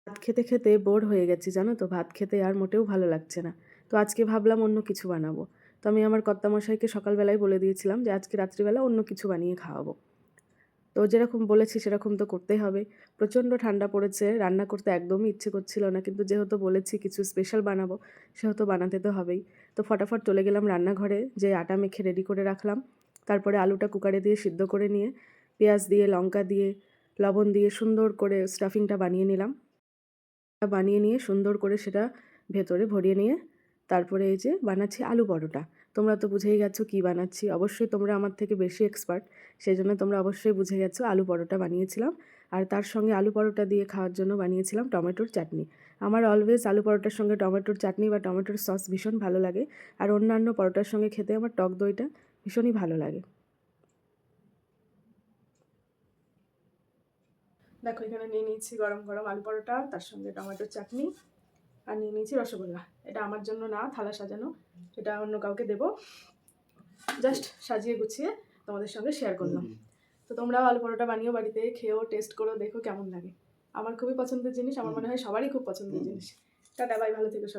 ভাত খেতে খেতে বোর হয়ে গেছি জানো তো, ভাত খেতে আর মোটেও ভালো লাগছে না। তো আজকে ভাবলাম অন্য কিছু বানাবো। তো আমি আমার কর্তামশাইকে সকালবেলায় বলে দিয়েছিলাম যে আজকে রাত্রিবেলা অন্য কিছু বানিয়ে খাওয়াবো। তো যেরকম বলেছি সেরকম তো করতেই হবে। প্রচণ্ড ঠান্ডা পড়েছে, রান্না করতে একদমই ইচ্ছে করছিল না, কিন্তু যেহেতু বলেছি কিছু স্পেশাল বানাবো সেহেতু বানাতে তো হবেই। তো ফটাফট চলে গেলাম রান্নাঘরে, যে আটা মেখে রেডি করে রাখলাম। তারপরে আলুটা কুকারে দিয়ে সিদ্ধ করে নিয়ে পেঁয়াজ দিয়ে, লঙ্কা দিয়ে, লবণ দিয়ে সুন্দর করে স্টাফিংটা বানিয়ে নিলাম। বানিয়ে নিয়ে সুন্দর করে সেটা ভেতরে ভরিয়ে নিয়ে তারপরে এই যে বানাচ্ছি আলু পরোটা। তোমরা তো বুঝেই গেছো কী বানাচ্ছি, অবশ্যই তোমরা আমার থেকে বেশি এক্সপার্ট, সেই জন্য তোমরা অবশ্যই বুঝে গেছো। আলু পরোটা বানিয়েছিলাম, আর তার সঙ্গে আলু পরোটা দিয়ে খাওয়ার জন্য বানিয়েছিলাম টমেটোর চাটনি। আমার অলওয়েজ আলু পরোটার সঙ্গে টমেটোর চাটনি বা টমেটোর সস ভীষণ ভালো লাগে, আর অন্যান্য পরোটার সঙ্গে খেতে আমার টক দইটা ভীষণই ভালো লাগে। দেখো এখানে নিয়ে নিয়েছি গরম গরম আলু পরোটা, তার সঙ্গে টমেটোর চাটনি, আর নিয়ে নিয়েছি রসগোল্লা। এটা আমার জন্য না, থালা সাজানো, এটা অন্য কাউকে দেবো। জাস্ট সাজিয়ে গুছিয়ে তোমাদের সঙ্গে শেয়ার করলাম। তো তোমরাও আলু পরোটা বানিয়েও বাড়িতে খেয়েও টেস্ট করো, দেখো কেমন লাগে। আমার খুবই পছন্দের জিনিস, আমার মনে হয় সবারই খুব পছন্দের জিনিস। টাটা, বাই, ভালো থেকো সবাই।